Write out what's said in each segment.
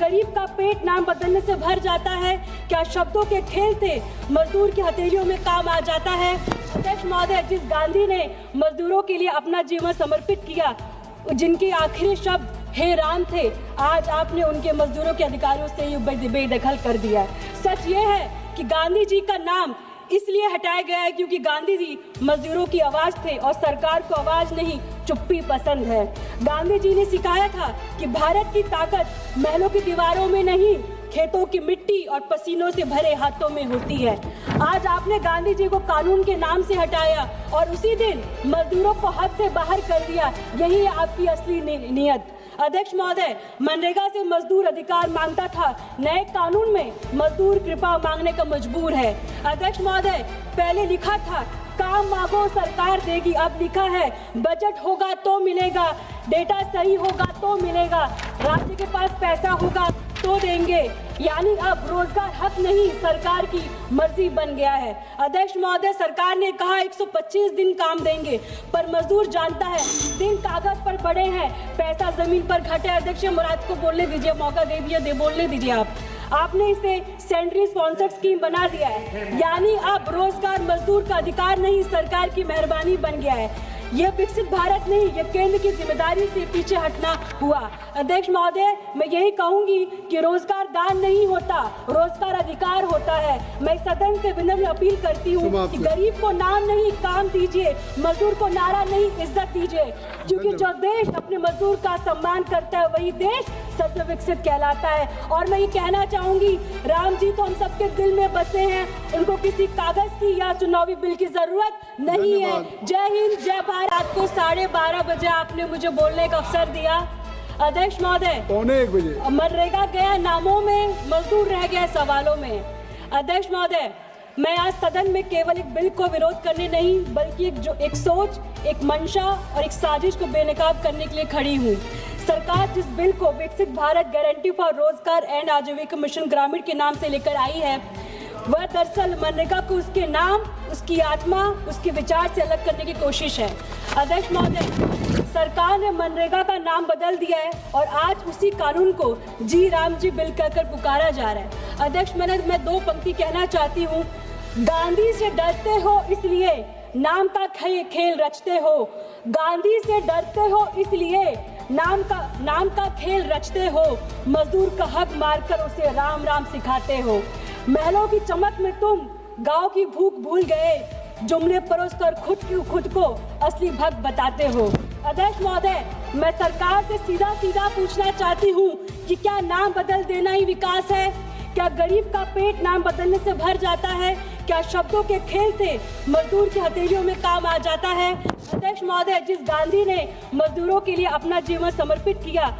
गरीब का पेट नाम बदलने से भर जाता है? क्या शब्दों के खेल थे मजदूर की हथेलियों में काम आ जाता है? अध्यक्ष महोदय, जिस गांधी ने मजदूरों के लिए अपना जीवन समर्पित किया, जिनके आखिरी शब्द हे राम थे, आज आपने उनके मजदूरों के अधिकारों से बेदखल कर दिया। सच ये है कि गांधी जी का नाम इसलिए हटाया गया है क्योंकि गांधी जी मजदूरों की आवाज थे और सरकार को आवाज नहीं, चुप्पी पसंद है। गांधी जी ने सिखाया था कि भारत की ताकत महलों की दीवारों में नहीं, खेतों की मिट्टी और पसीनों से भरे हाथों में होती है। आज आपने गांधी जी को कानून के नाम से हटाया और उसी दिन मजदूरों को हद से बाहर कर दिया। यही है आपकी असली नीयत। अध्यक्ष महोदय, मनरेगा से मजदूर अधिकार मांगता था, नए कानून में मजदूर कृपा मांगने का मजबूर है। अध्यक्ष महोदय, पहले लिखा था काम मांगो सरकार देगी, अब लिखा है बजट होगा तो मिलेगा, डेटा सही होगा तो मिलेगा, राज्य के पास पैसा होगा तो देंगे। यानी अब रोजगार हक नहीं, सरकार की मर्जी बन गया है। अध्यक्ष महोदय, सरकार ने कहा 125 दिन काम देंगे, पर मजदूर जानता है दिन कागज पर बड़े हैं, पैसा जमीन पर घटे। अध्यक्ष मुराद को बोलने दीजिए, मौका दे दिया, बोलने दीजिए। आपने इसे सेंट्री स्पॉन्सर्ड स्कीम बना दिया है, यानी अब रोजगार मजदूर का अधिकार नहीं, सरकार की मेहरबानी बन गया है। यह विकसित भारत नहीं, यह केंद्र की जिम्मेदारी से पीछे हटना हुआ। अध्यक्ष महोदय, मैं यही कहूंगी कि रोजगार दान नहीं होता, रोजगार अधिकार होता है। मैं सदन से विनम्र अपील करती हूँ कि गरीब को नाम नहीं, काम दीजिए, मजदूर को नारा नहीं, इज्जत दीजिए, क्योंकि जो देश अपने मजदूर का सम्मान करता है वही देश सच में विकसित कहलाता है। और मैं ये कहना चाहूंगी, राम जी तो हम सबके दिल में बसे हैं, उनको किसी कागज की या चुनावी बिल की जरूरत नहीं है। जय हिंद, जय भारत। रात को 12:30 बजे आपने मुझे बोलने का अवसर दिया। अध्यक्ष महोदय, 1:15 बजे मनरेगा गया नामों में, मजदूर रह गए सवालों में। अध्यक्ष महोदय, मैं आज सदन में केवल एक बिल को विरोध करने नहीं, बल्कि एक सोच, एक मंशा और एक साजिश को बेनकाब करने के लिए खड़ी हूँ। सरकार जिस बिल को विकसित भारत गारंटी फॉर रोजगार एंड आजीविका मिशन ग्रामीण के नाम से लेकर आई है, वह दरअसल मनरेगा को उसके नाम, उसकी आत्मा, उसके विचार से अलग करने की कोशिश है। अध्यक्ष महोदय, सरकार ने मनरेगा का नाम बदल दिया है और आज उसी कानून को जी राम जी बिल कहकर पुकारा जा रहा है। अध्यक्ष, मैं 2 पंक्ति कहना चाहती हूँ। गांधी से डरते हो इसलिए नाम का खेल रचते हो, गांधी से डरते हो इसलिए नाम का खेल रचते हो, मजदूर का हक मारकर उसे राम राम सिखाते हो। महलों की चमक में तुम गांव की भूख भूल गए, जुमले परोसकर खुद को असली भक्त बताते हो। अध्यक्ष महोदय, मैं सरकार से सीधा पूछना चाहती हूँ कि क्या नाम बदल देना ही विकास है? क्या गरीब का पेट नाम बदलने से भर जाता है? क्या शब्दों के खेल थे मजदूर की हथेलियों में काम आ जाता है? अध्यक्ष महोदय, जिस गांधी ने मजदूरों के लिए अपना जीवन समर्पित किया,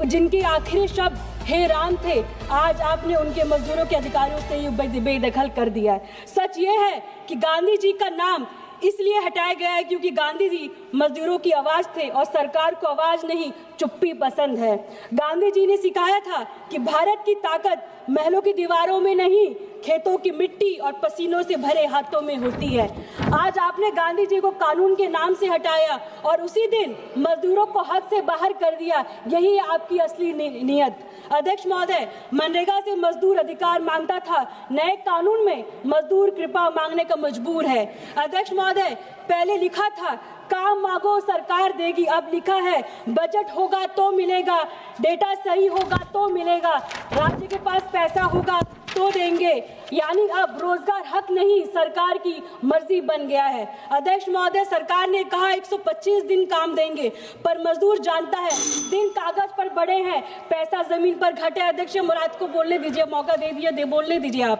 जिनके आखिरी शब्द हे राम थे, आज आपने उनके मजदूरों के अधिकारों से बेदखल कर दिया है। सच ये है कि गांधी जी का नाम इसलिए हटाया गया है क्योंकि गांधी जी मजदूरों की आवाज थे और सरकार को आवाज नहीं, चुप्पी पसंद है। गांधी जी ने सिखाया था कि भारत की ताकत महलों की दीवारों में नहीं, खेतों की मिट्टी और पसीनों से भरे हाथों में होती है। आज आपने गांधी जी को कानून के नाम से हटाया और उसी दिन मजदूरों को हद से बाहर कर दिया। यही है आपकी असली नीयत। अध्यक्ष महोदय, मनरेगा से मजदूर अधिकार मांगता था, नए कानून में मजदूर कृपा मांगने का मजबूर है। अध्यक्ष महोदय, पहले लिखा था काम मांगो सरकार देगी, अब लिखा है बजट होगा तो मिलेगा, डेटा सही होगा तो मिलेगा, राज्य के पास पैसा होगा तो देंगे। यानी अब रोजगार हक नहीं, सरकार की मर्जी बन गया है। अध्यक्ष महोदय, सरकार ने कहा 125 दिन काम देंगे, पर मजदूर जानता है दिन कागज पर बड़े हैं, पैसा जमीन पर घटे। अध्यक्ष मुराद को बोलने दीजिए, मौका दे दिया, बोलने दीजिए।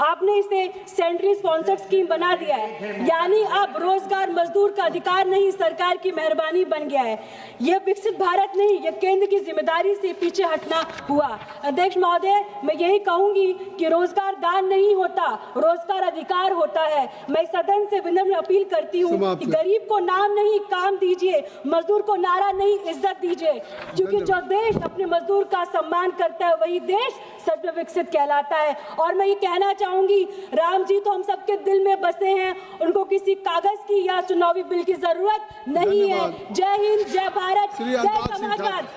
आपने इसे सेंट्री स्पॉन्सर्ड स्कीम बना दिया है, यानी अब रोजगार मजदूर का अधिकार नहीं, सरकार की मेहरबानी बन गया है। यह विकसित भारत नहीं, यह केंद्र की जिम्मेदारी से पीछे हटना हुआ। अध्यक्ष महोदय, मैं यही कहूंगी कि रोजगार दान नहीं होता, रोजगार अधिकार होता है। मैं सदन से विनम्र अपील करती हूँ कि गरीब को नाम नहीं, काम दीजिए, मजदूर को नारा नहीं, इज्जत दीजिए, क्योंकि जो देश अपने मजदूर का सम्मान करता है वही देश सच में विकसित कहलाता है। और मैं ये कहना चाहूंगी, राम जी तो हम सबके दिल में बसे हैं, उनको किसी कागज की या चुनावी बिल की जरूरत नहीं है। जय हिंद, जय भारत, जय समाजवाद।